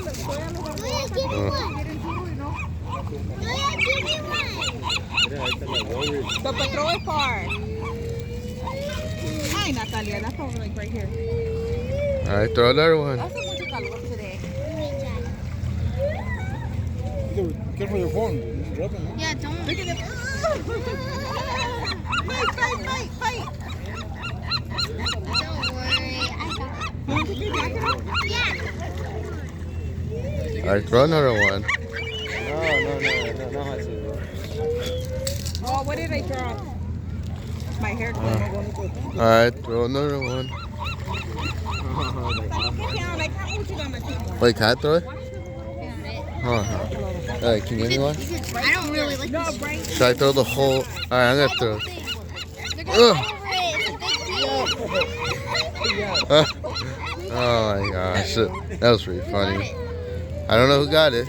give me one. Give me one. So, but throw it far. Hi, Natalia. That's all like right here. All right, throw another one. Hace mucho calor today. Careful your phone. Yeah, don't. Look at it. Fight. Don't worry. I got it. You want to take your jacket off? Yeah. All right, throw another one. No, Oh, what did I draw? My hair. All right, throw another one. Wait, can I throw it? Oh, all right, can you give me one? I don't really like this. Should I throw the whole? All right, I'm gonna throw. They're gonna over it. It's a big deal. Oh my gosh, that was pretty funny. I don't know who got it.